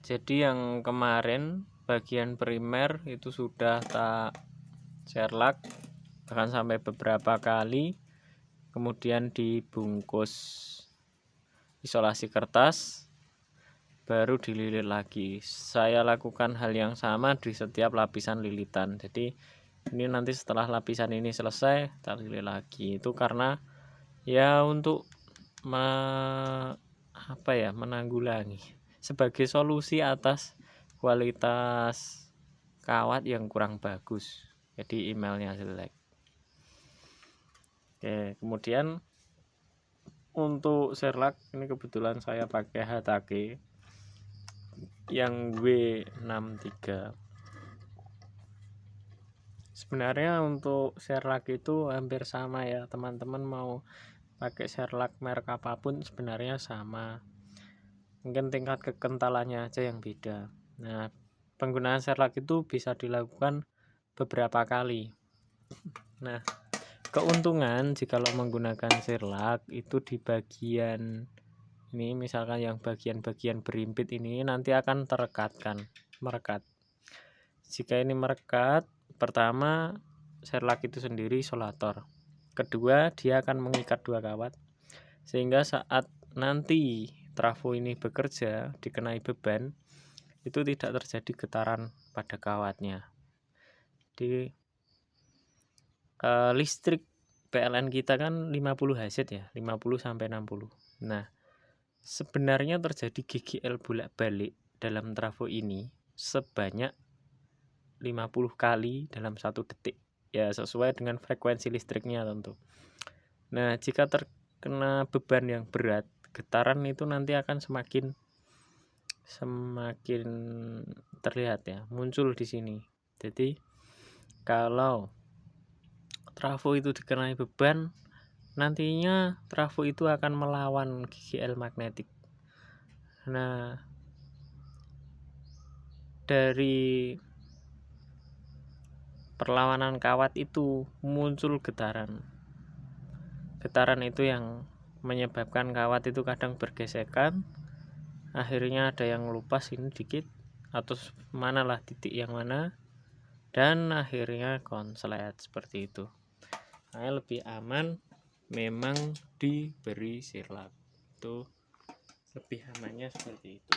Jadi yang kemarin bagian primer itu sudah tak serlak bahkan sampai beberapa kali, kemudian dibungkus isolasi kertas, baru dililit lagi. Saya lakukan hal yang sama di setiap lapisan lilitan. Jadi ini nanti setelah lapisan ini selesai tak lilit lagi. Itu karena ya untuk menanggulangi sebagai solusi atas kualitas kawat yang kurang bagus, jadi emailnya jelek. Oke, kemudian untuk serlak ini kebetulan saya pakai HTK yang W63. Sebenarnya untuk serlak itu hampir sama ya teman-teman, mau pakai serlak merek apapun sebenarnya sama, mungkin tingkat kekentalannya aja yang beda. Nah, penggunaan serlak itu bisa dilakukan beberapa kali. Nah, keuntungan jika menggunakan serlak itu di bagian ini, misalkan yang bagian-bagian berimpit ini nanti akan merekat. Jika ini merekat, pertama serlak itu sendiri isolator, kedua dia akan mengikat dua kawat sehingga saat nanti trafo ini bekerja dikenai beban itu tidak terjadi getaran pada kawatnya. Di listrik PLN kita kan 50 Hz ya, 50 sampai 60. Nah, sebenarnya terjadi GGL bolak-balik dalam trafo ini sebanyak 50 kali dalam 1 detik. Ya, sesuai dengan frekuensi listriknya tentu. Nah, jika terkena beban yang berat, getaran itu nanti akan semakin terlihat ya, muncul di sini. Jadi, kalau trafo itu dikenai beban, nantinya trafo itu akan melawan GGL magnetik. Nah, dari perlawanan kawat itu muncul getaran. Getaran itu yang menyebabkan kawat itu kadang bergesekan, akhirnya ada yang lupas ini dikit atau manalah titik yang mana, dan akhirnya konslet seperti itu. Nah, lebih aman memang diberi serlak, itu lebih amannya seperti itu.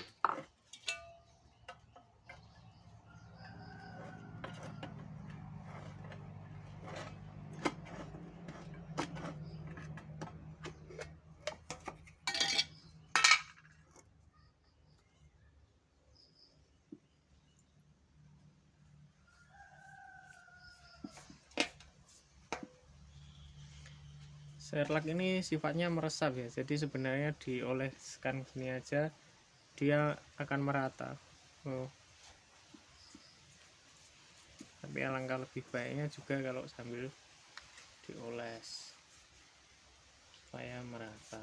Serlak ini sifatnya meresap ya, jadi sebenarnya dioleskan gini aja dia akan merata. Tapi alangkah lebih baiknya juga kalau sambil dioles supaya merata.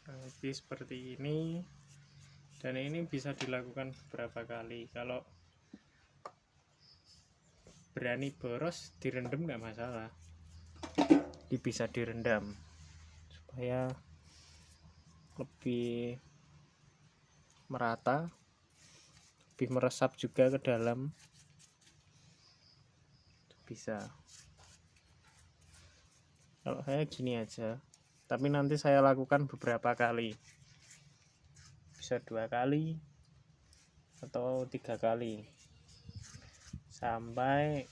Lebih seperti ini, dan ini bisa dilakukan beberapa kali. Kalau berani boros direndam nggak masalah, bisa direndam supaya lebih merata, lebih meresap juga ke dalam, bisa. Kalau saya gini aja, tapi nanti saya lakukan beberapa kali, bisa 2 kali atau 3 kali sampai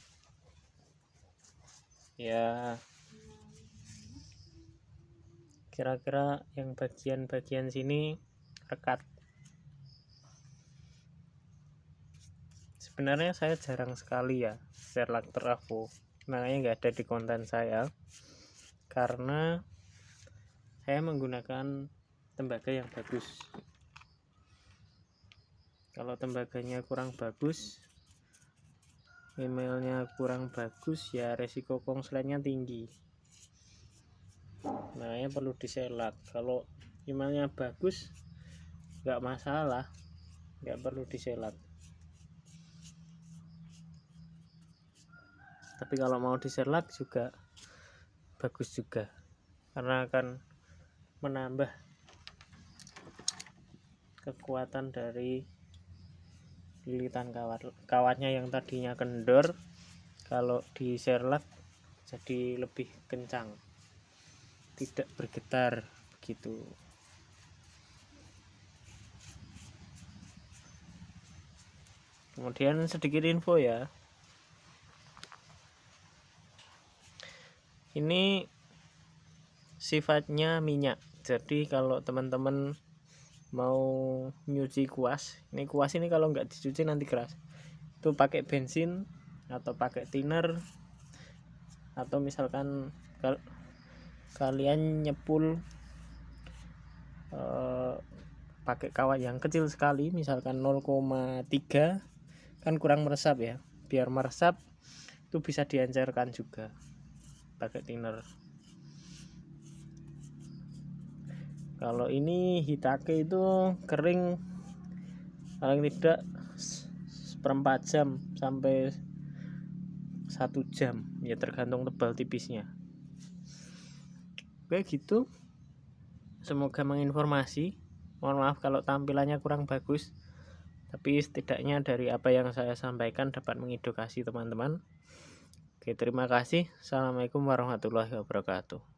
ya kira-kira yang bagian-bagian sini rekat. Sebenarnya saya jarang sekali ya serlak trafo, makanya nggak ada di konten saya, karena saya menggunakan tembaga yang bagus. Kalau tembaganya kurang bagus, emailnya kurang bagus, ya resiko konsletnya tinggi, makanya perlu diserlak. Kalau emailnya bagus nggak masalah, nggak perlu diserlak. Tapi kalau mau diserlak juga bagus juga, karena akan menambah kekuatan dari lilitan kawatnya yang tadinya kendor. Kalau diserlak jadi lebih kencang, tidak bergetar begitu. Kemudian sedikit info ya, ini sifatnya minyak. Jadi kalau teman-teman mau nyuci kuas, ini kalau nggak dicuci nanti keras. Itu pakai bensin atau pakai thinner, atau misalkan kalian nyepul pakai kawat yang kecil sekali, misalkan 0,3, kan kurang meresap ya. Biar meresap itu bisa diencerkan juga pakai thinner. Kalau ini Hitake itu kering paling tidak 1/4 jam sampai 1 jam ya, tergantung tebal tipisnya. Oke gitu, semoga menginformasi. Mohon maaf kalau tampilannya kurang bagus, tapi setidaknya dari apa yang saya sampaikan dapat mengedukasi teman-teman. Oke, terima kasih. Assalamualaikum warahmatullahi wabarakatuh.